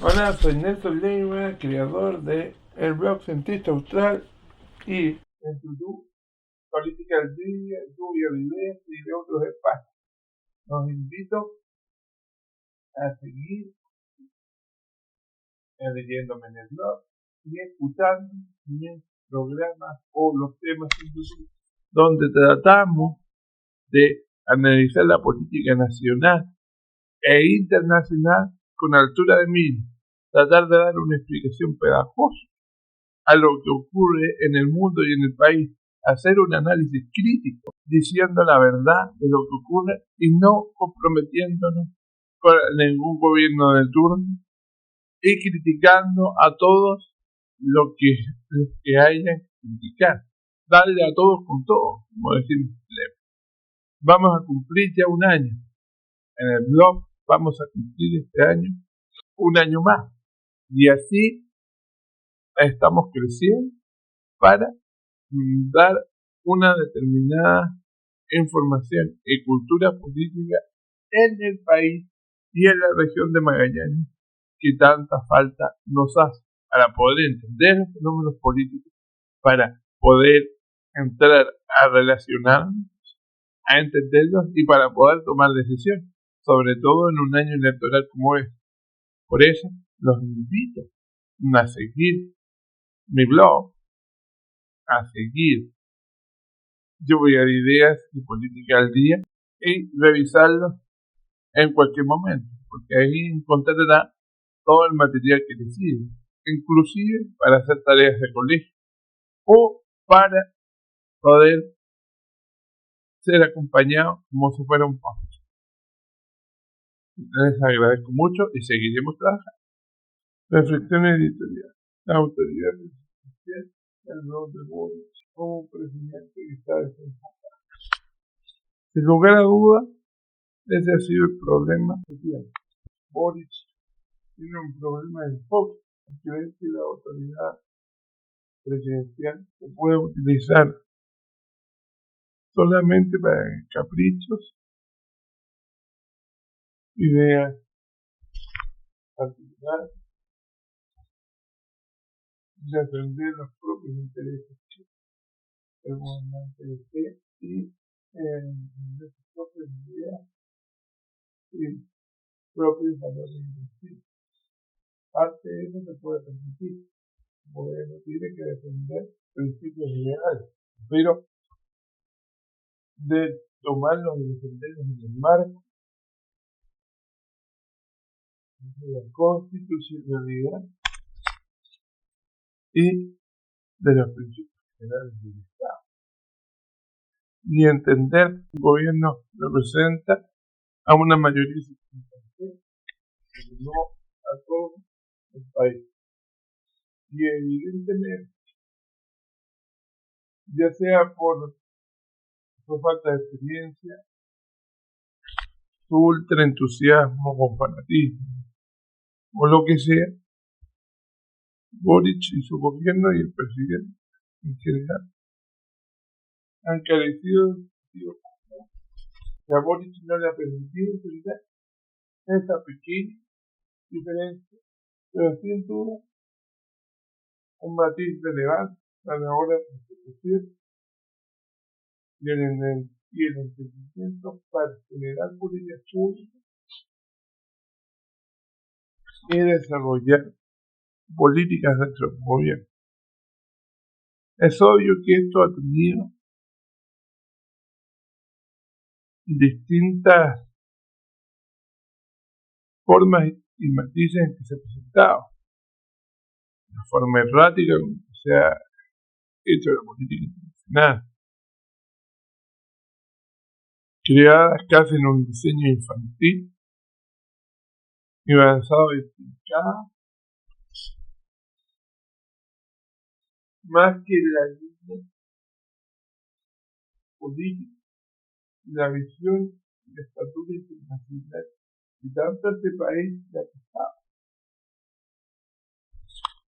Hola, soy Nelson Leiva, creador de el blog Cientista Austral y en YouTube Política al Día, Lluvia de Ideas y de otros espacios. Los invito a seguir leyéndome en el blog y escuchando mis programas o los temas en YouTube donde tratamos de analizar la política nacional e internacional con altura de miras, tratar de dar una explicación pedagógica a lo que ocurre en el mundo y en el país, hacer un análisis crítico, diciendo la verdad de lo que ocurre y no comprometiéndonos con ningún gobierno de turno y criticando a todos lo que hayan que criticar. Darle a todos con todo, como decimos. Vamos a cumplir ya un año. En el blog vamos a cumplir este año un año más. Y así estamos creciendo para dar una determinada información y cultura política en el país y en la región de Magallanes que tanta falta nos hace para poder entender los fenómenos políticos, para poder entrar a relacionarnos, a entenderlos y para poder tomar decisiones, sobre todo en un año electoral como este. Por eso los invito a seguir mi blog, a seguir Lluvia de Ideas y Política al Día y revisarlo en cualquier momento, porque ahí encontrará todo el material que decide, inclusive para hacer tareas de colegio o para poder ser acompañado como si fuera un padre. Les agradezco mucho y seguiremos trabajando. Reflexión editorial. La autoridad presidencial del rol de Boric como presidente que está desenfocado. Sin lugar a dudas, ese ha sido el problema social. Boric tiene un problema de enfoque, que ve que la autoridad presidencial se puede utilizar solamente para caprichos, ideas particulares, defender los propios intereses del gobernante esté y de sus propias ideas y propios valores independientes. Parte de eso se puede permitir. El gobierno tiene que defender principios ideales, pero de tomarlos y defenderlos en el marco de la constitucionalidad y de los principios generales del Estado. Y entender que el gobierno representa a una mayoría circunstancial, pero no a todo el país. Y evidentemente, ya sea por su falta de experiencia, su ultra entusiasmo o fanatismo, o lo que sea, Boric y su gobierno y el presidente en general han carecido de sentido común. A Boric no le ha permitido entender esa pequeña diferencia, pero sin duda un matiz relevante a la hora de persecución y el entendimiento para generar políticas públicas y desarrollar políticas dentro del gobierno. Es obvio que esto ha tenido distintas formas y matices en que se ha presentado. La forma errática en que se ha hecho la política internacional, creadas casi en un diseño infantil y avanzado y explicado, más que la línea política, la visión y la estatura internacional y tanto este país le ha costado.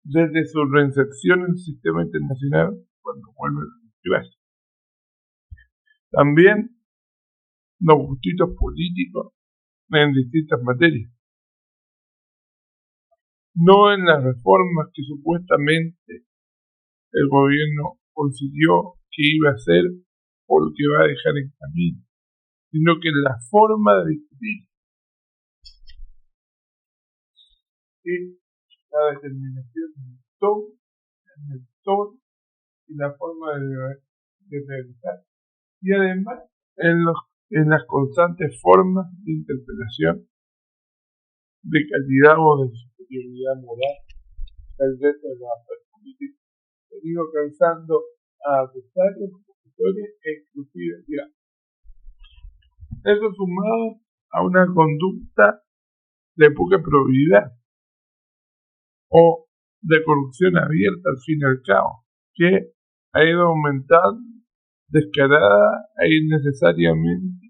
Desde su reinserción en el sistema internacional, cuando vuelve a la universidad. También los gustitos políticos en distintas materias. no en las reformas que supuestamente el gobierno consiguió que iba a hacer o lo que va a dejar en camino, sino que en la forma de discutir, que la determinación en el tono y la forma de realizar, y además en las constantes formas de interpelación de calidad o de superioridad moral del resto de los actores políticos, venido cansando a adversarios, opositores e inclusive tiranos. Eso sumado a una conducta de poca probidad o de corrupción abierta al fin y al cabo, que ha ido aumentando descarada e innecesariamente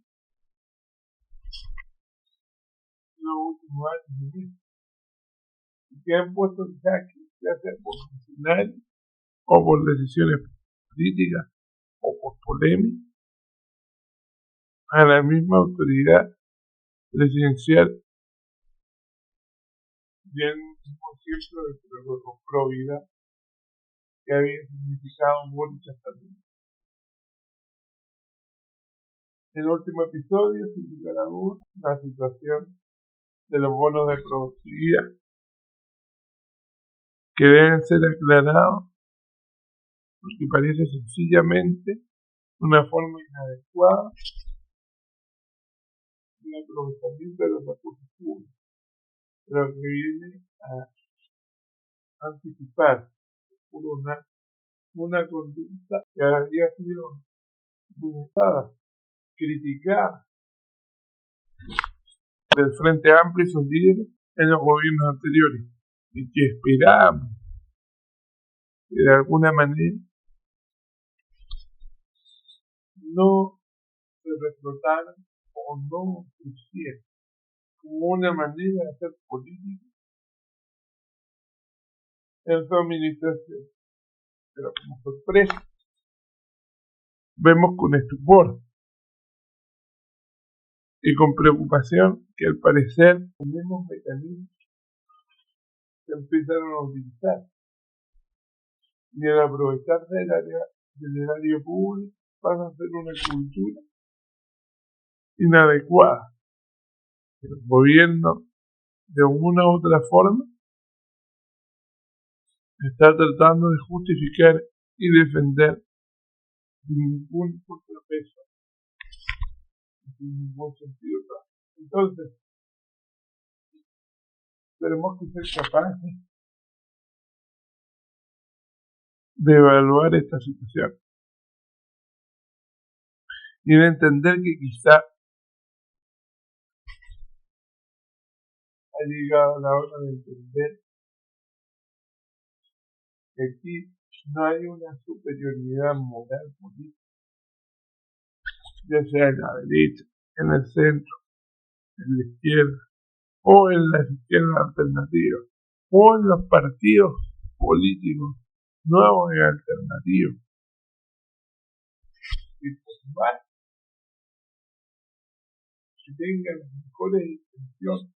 en los últimos años, y que han puesto en jaque, ya sea por funcionarios o por decisiones políticas o por polémica, a la misma autoridad presidencial, bien por ejemplo de probidad que había significado muchas también. En el último episodio, sin lugar a dudas, la situación de los bonos de productividad, que deben ser aclarados porque parece sencillamente una forma inadecuada de aprovechamiento de los recursos públicos, pero que viene a anticipar por una conducta que había sido denunciada, criticada del Frente Amplio y sus líderes en los gobiernos anteriores, y que esperábamos que de alguna manera no se reflotaran o no surgieran como una manera de hacer política en su administración. Pero como sorpresa, vemos con estupor y con preocupación que al parecer los mismos mecanismos se empezaron a utilizar y al aprovecharse del erario público pasa a ser una cultura inadecuada. El gobierno, de una u otra forma, está tratando de justificar y defender sin ningún contrapeso, sin ningún sentido. Entonces, tenemos que ser capaces de evaluar esta situación y de entender que quizá ha llegado la hora de entender que aquí no hay una superioridad moral política, ya sea en la derecha, en el centro, en la izquierda o en las izquierdas alternativas o en los partidos políticos nuevos y alternativos, y por más que tengan las mejores intenciones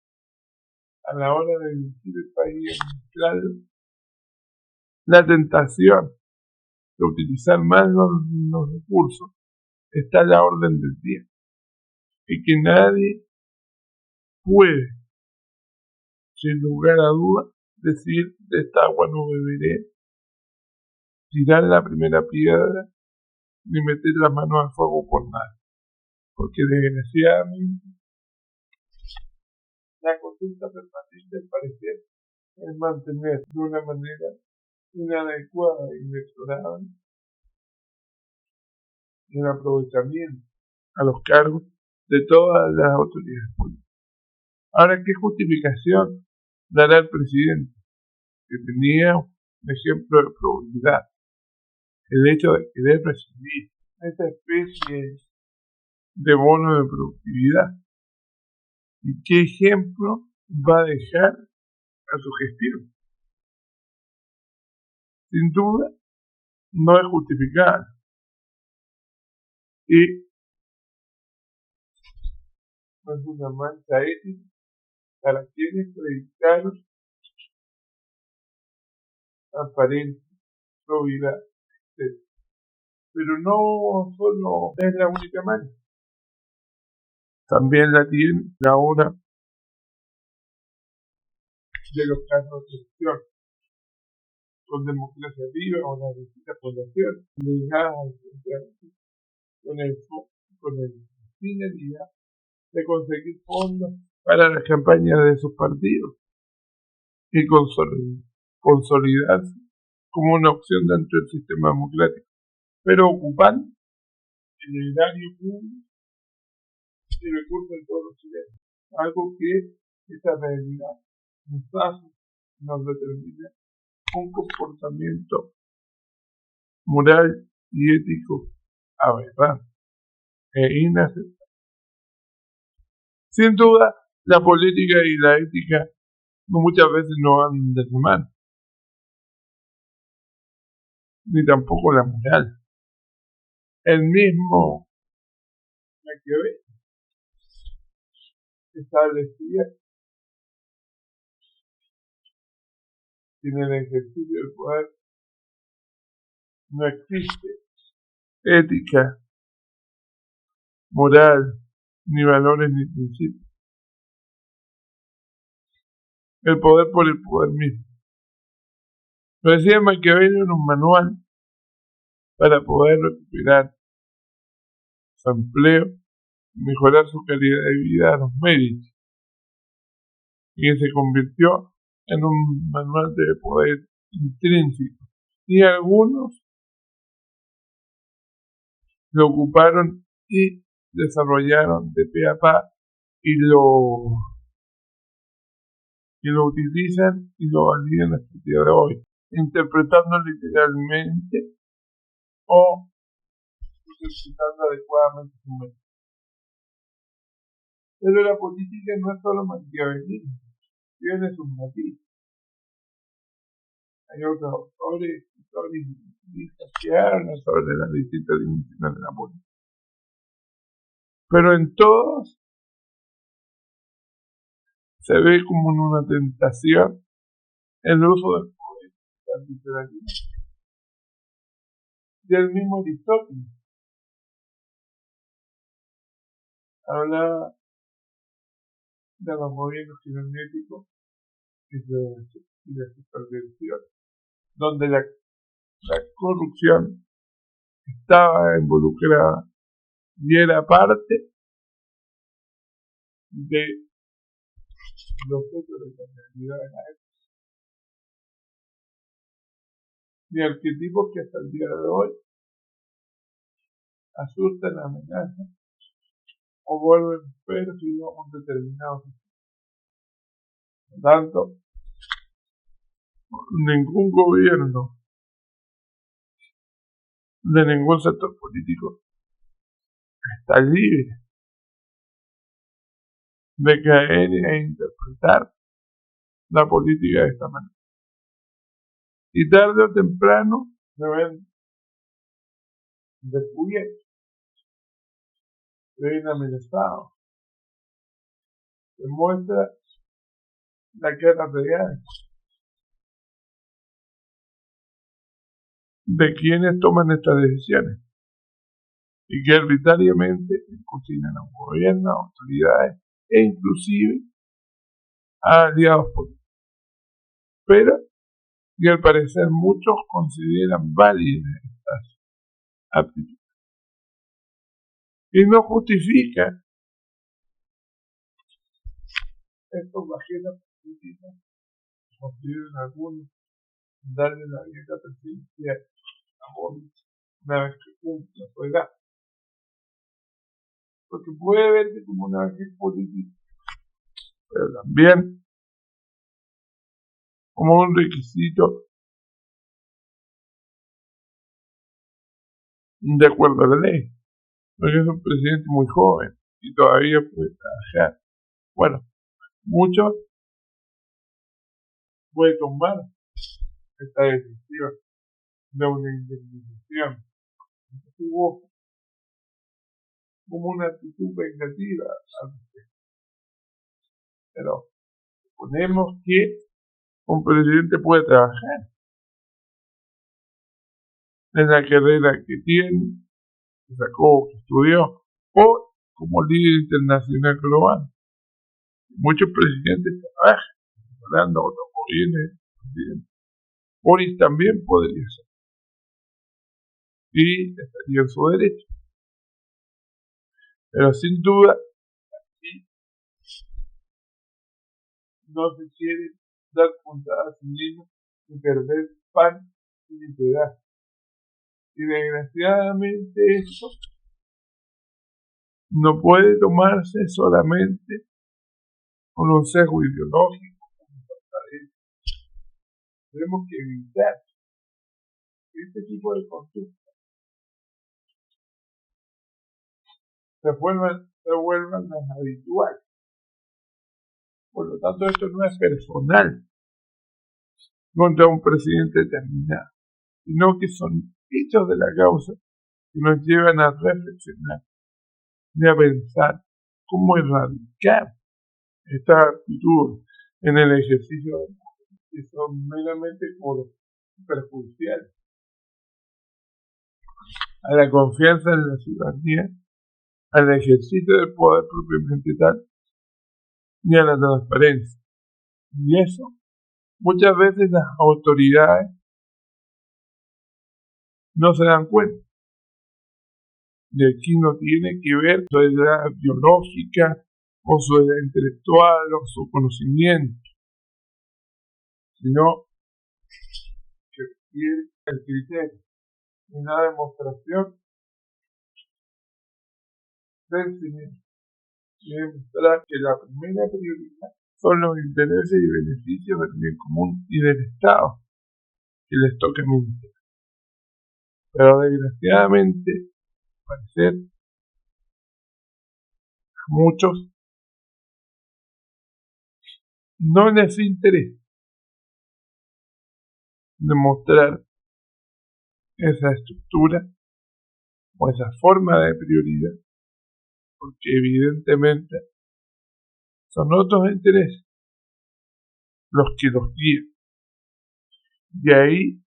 a la hora de dirigir el país y administrarlo, la tentación de utilizar más los recursos está a la orden del día, y que nadie puede, sin lugar a dudas, decir de esta agua no beberé, tirar la primera piedra, ni meter la mano al fuego por nada, porque desgraciadamente la conducta permanente al parecer es mantener de una manera inadecuada e inexorable el aprovechamiento a los cargos de todas las autoridades públicas. Ahora, ¿qué justificación dará el presidente? Que tenía un ejemplo de probabilidad, el hecho de querer recibir esta especie de bono de productividad. ¿Y qué ejemplo va a dejar a su gestión? Sin duda, no es justificada. Y no es una mancha ética para quienes predicaron transparencia, probidad, etc. Pero no solo es la única manera, también la tiene la hora de los casos de elección, con democracia viva o la distintas poblaciones, ligadas al con el finalidad de conseguir fondos para las campañas de sus partidos y consolidarse como una opción dentro del sistema democrático, pero ocupando el erario público y recursos de todos los chilenos, algo que esta realidad nos determina un comportamiento moral y ético aberrante e inaceptable. Sin duda, la política y la ética muchas veces no van de la mano, ni tampoco la moral. El mismo Maquiavelo establecía que en el ejercicio del poder no existe ética, moral, ni valores ni principios. El poder por el poder mismo. Lo decía Maquiavelo en un manual para poder recuperar su empleo y mejorar su calidad de vida a los médicos, y que se convirtió en un manual de poder intrínseco. Y algunos lo ocuparon y desarrollaron de pe a pa y lo utilizan y lo validan hasta el día de hoy, interpretando literalmente o interpretando adecuadamente su mente. Pero la política no es solo maquiavelismo, tiene sus matices. Hay otros autores, escritores que hablan sobre las distintas dimensiones de la política. Pero en todos se ve como en una tentación el uso del poder, la literatura. Y el mismo Aristóteles hablaba de los gobiernos cibernéticos y de su perversión, donde la corrupción estaba involucrada y era parte de los hechos de la realidad de la época. Y arquetipos que hasta el día de hoy asustan, amenazan o vuelven pérfidos a un determinado sistema. Por tanto, ningún gobierno de ningún sector político está libre de caer e interpretar la política de esta manera. Y tarde o temprano se ven descubiertos, se ven amenazados, se muestra la cara real de quienes toman estas decisiones y que arbitrariamente cocinan a un gobierno, a autoridades e inclusive a aliados políticos. Pero, y al parecer muchos consideran válidas estas aptitudes. Y no justifica estos bajeros políticos, consideran algunos darle la dieta presidencial a Boric una vez que cumpla su edad. Porque puede verse como una vejez política, pero también como un requisito de acuerdo a la ley, porque es un presidente muy joven y todavía puede trabajar. Bueno, muchos puede tomar esta decisión de una indemnización. Hubo como una actitud vengativa al respecto. Pero suponemos que un presidente puede trabajar en la carrera que tiene, que sacó, que estudió, o como líder internacional global. Muchos presidentes trabajan, hablando otros gobiernos, presidente. Boris también podría ser, y estaría en su derecho. Pero sin duda, aquí no se quiere dar puntada a sí mismo ni perder pan ni pedazo. Y desgraciadamente eso no puede tomarse solamente con un sesgo ideológico. Tenemos que evitar que este tipo de conductas se vuelvan las habituales. Por lo tanto, esto no es personal contra un presidente determinado, sino que son hechos de la causa que nos llevan a reflexionar y a pensar cómo erradicar estas actitudes en el ejercicio de la justicia, que son meramente perjudiciales a la confianza en la ciudadanía, al ejercicio del poder propiamente tal y a la transparencia. Y eso muchas veces las autoridades no se dan cuenta. Y aquí no tiene que ver su edad biológica o su edad intelectual o su conocimiento, sino que requiere el criterio y una demostración del cine y demostrar que la primera prioridad son los intereses y beneficios del bien común y del Estado que les toca administrar. Pero desgraciadamente, al parecer, a muchos no les interesa demostrar esa estructura o esa forma de prioridad, porque evidentemente son otros intereses los que los guían. Y ahí,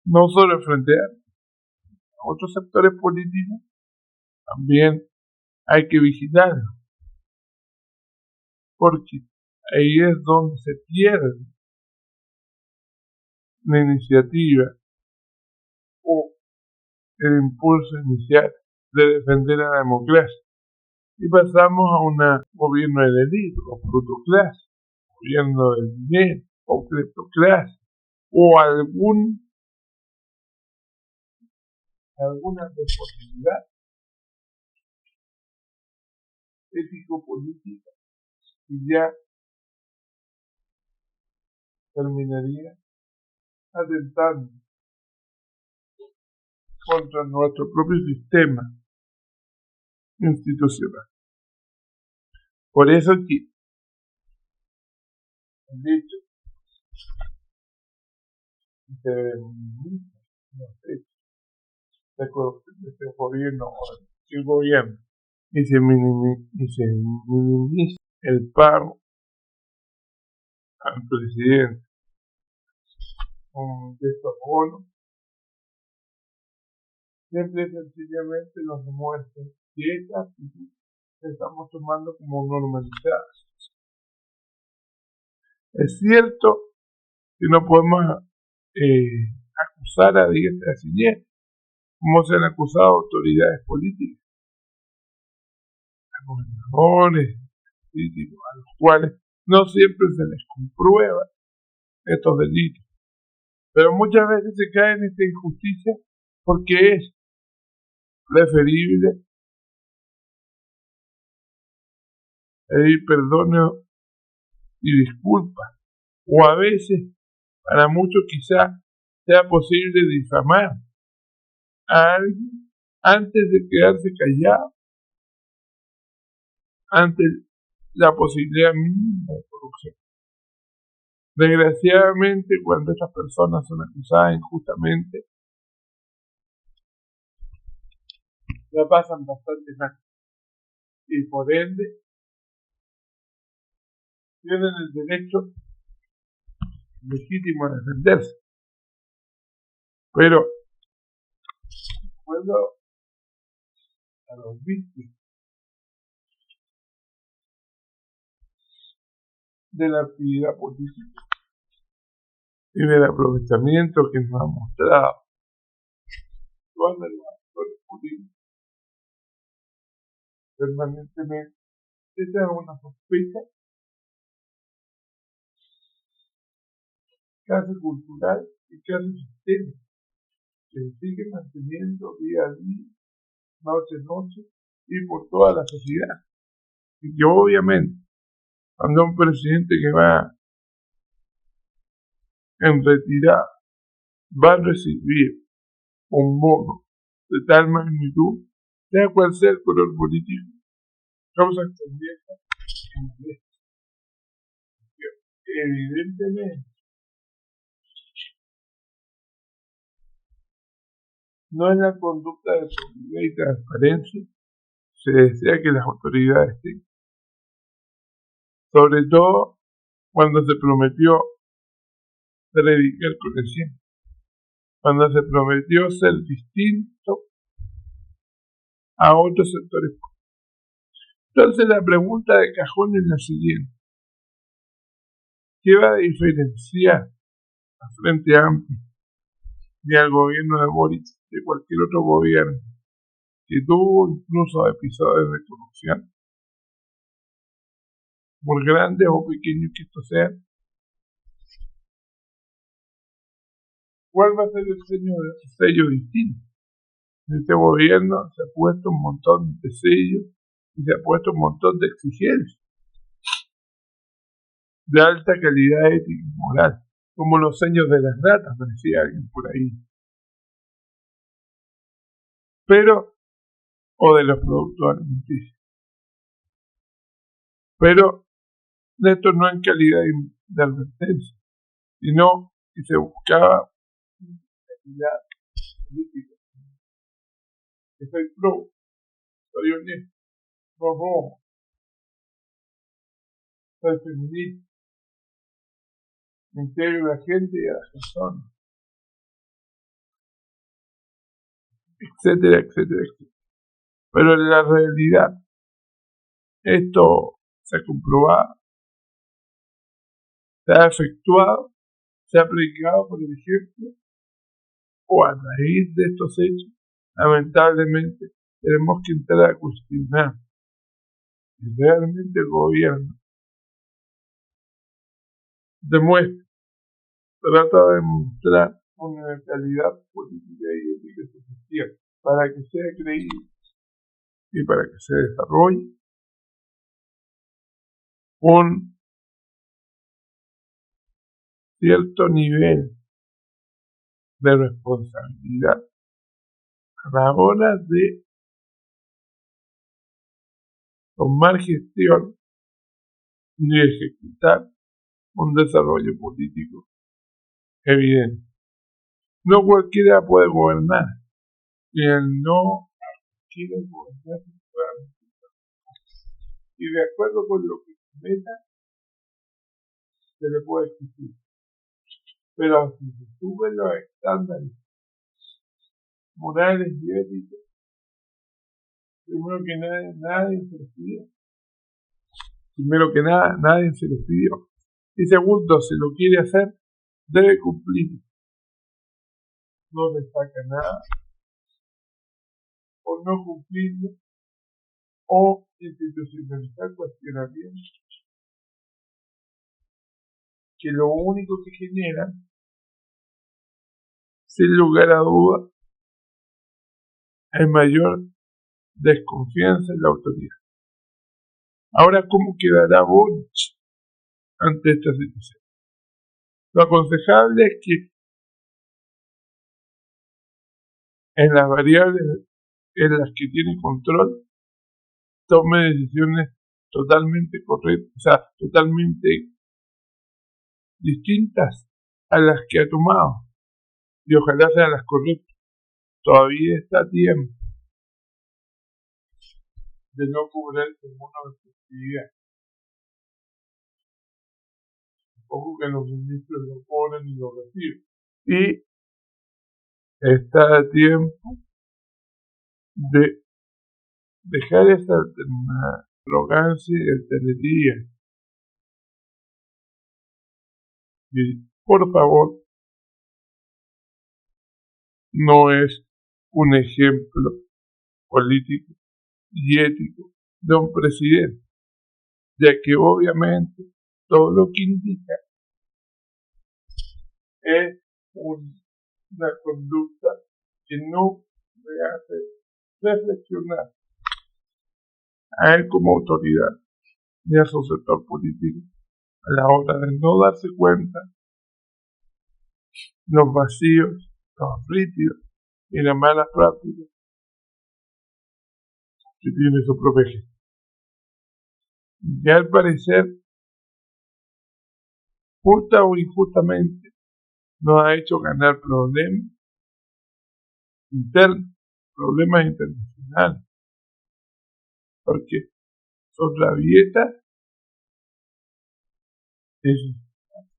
no solo frente a otros sectores políticos, también hay que vigilarlo, porque ahí es donde se pierde la iniciativa o el impulso inicial de defender a la democracia. Y pasamos a un gobierno de élite, o plutocracia, gobierno del dinero, o cleptocracia, o alguna responsabilidad ético-política que ya terminaría atentando contra nuestro propio sistema institucional. Por eso que el hecho de este gobierno o el gobierno y se minimiza el pago al presidente con estos bonos, simple y sencillamente nos demuestra que esta actitud estamos tomando como normalizada. Es cierto que no podemos acusar a diestra y siniestra, como se han acusado autoridades políticas, a gobernadores políticos, a los cuales no siempre se les comprueba estos delitos. Pero muchas veces se cae en esta injusticia porque es preferible pedir perdón y disculpas, o a veces, para muchos quizás sea posible difamar a alguien antes de quedarse callado ante la posibilidad mínima de corrupción. Desgraciadamente, cuando estas personas son acusadas injustamente, la pasan bastante mal y por ende tienen el derecho legítimo a defenderse. Pero acuerdo a los víctimas de la actividad política y del aprovechamiento que nos ha mostrado todos los actores políticos permanentemente. Esta es una sospecha casi cultural y casi sistémica que se sigue manteniendo día a día, noche a noche y por toda la sociedad. Y que obviamente cuando un presidente que va en retirada va a recibir un bono de tal magnitud, sea cual sea el color político, causa extrañeza y molestia. Evidentemente, no es la conducta de seguridad y transparencia se desea que las autoridades tengan. Sobre todo cuando se prometió predicar con el cielo, cuando se prometió ser distinto a otros sectores. Entonces la pregunta de cajón es la siguiente: ¿qué va a diferenciar a Frente Amplio y al gobierno de Boric de cualquier otro gobierno que tuvo incluso episodios de corrupción, por grandes o pequeños que estos sean? ¿Cuál va a ser el sello distinto? En este gobierno se ha puesto un montón de sellos y se ha puesto un montón de exigencias de alta calidad ética y moral, como los sellos de las ratas, me decía alguien por ahí, pero o de los productos alimenticios, pero esto no en calidad de advertencia, sino que se buscaba calidad política. Que soy pro, soy honesto, no robo, soy feminista, me integro a la gente y a las personas, etcétera, etcétera, etcétera. Pero en la realidad, esto se ha comprobado, se ha efectuado, se ha aplicado, por ejemplo, o a raíz de estos hechos, lamentablemente, tenemos que entrar a cuestionar si realmente el gobierno trata de demostrar una neutralidad política y ética suficiente para que sea creíble y para que se desarrolle un cierto nivel de responsabilidad a la hora de tomar gestión y ejecutar un desarrollo político evidente. No cualquiera puede gobernar, y el no quiere gobernar y de acuerdo con lo que meta se le puede exigir, pero si se suben los estándares morales y éticos, primero que nadie se les pidió. Primero que nada, nadie se les pidió. Y segundo, si lo quiere hacer, debe cumplir. No le saca nada por no cumplirlo o institucionalizar cuestionamientos que lo único que genera, sin lugar a duda, es mayor desconfianza en la autoridad. Ahora, ¿cómo quedará Boric ante esta situación? Lo aconsejable es que en las variables en las que tiene control tome decisiones totalmente correctas, o sea, totalmente distintas a las que ha tomado, y ojalá sean las correctas. Todavía está a tiempo de no cobrar el bono de festividad. Ojo que los ministros lo cobran y lo reciben. Y está a tiempo de dejar esa arrogancia y altanería. Y por favor, no es un ejemplo político y ético de un presidente, ya que obviamente todo lo que indica es una conducta que no le hace reflexionar a él como autoridad ni a su sector político a la hora de no darse cuenta los vacíos, los vicios y las malas prácticas que tiene su propia gente. Y al parecer, justa o injustamente, nos ha hecho ganar problemas internos, problemas internacionales, porque son rabietas de sus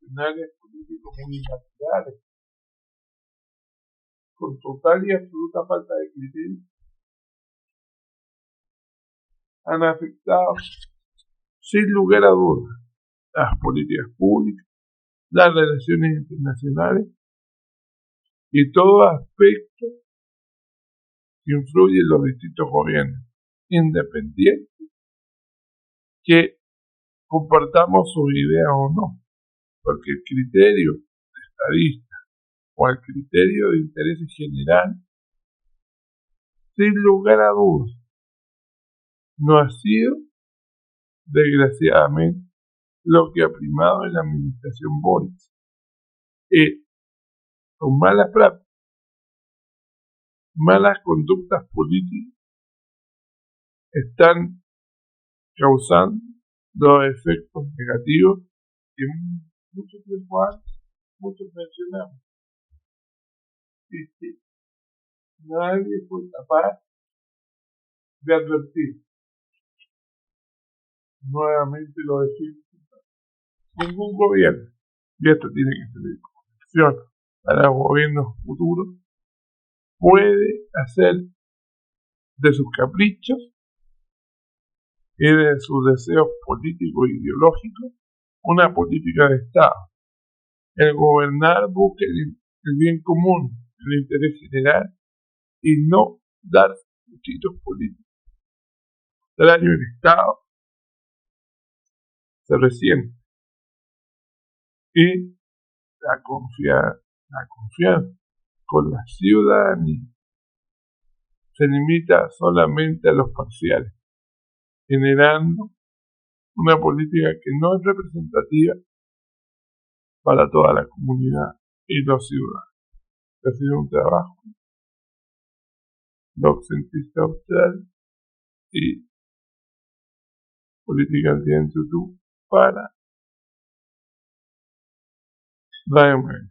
nacionales políticos unilaterales, con total y absoluta falta de criterio, han afectado sin lugar a dudas las políticas públicas, las relaciones internacionales y todo aspecto que influye en los distintos gobiernos, independientes que compartamos sus ideas o no, porque el criterio de estadista o el criterio de interés general, sin lugar a dudas, no ha sido, desgraciadamente, lo que ha primado en la administración Boric. Con malas prácticas, malas conductas políticas, están causando los efectos negativos que mucho tiempo antes muchos mencionamos. Y que nadie fue capaz de advertir. Nuevamente lo decimos. Ningún gobierno, y esto tiene que ser discusión para los gobiernos futuros, puede hacer de sus caprichos y de sus deseos políticos e ideológicos una política de Estado. El gobernar busca el bien común, el interés general y no dar gustitos políticos. El año del Estado se resiente y la confianza con la ciudadanía se limita solamente a los parciales, generando una política que no es representativa para toda la comunidad y los ciudadanos. Ha sido un trabajo docentista austral y política en YouTube para Diamond.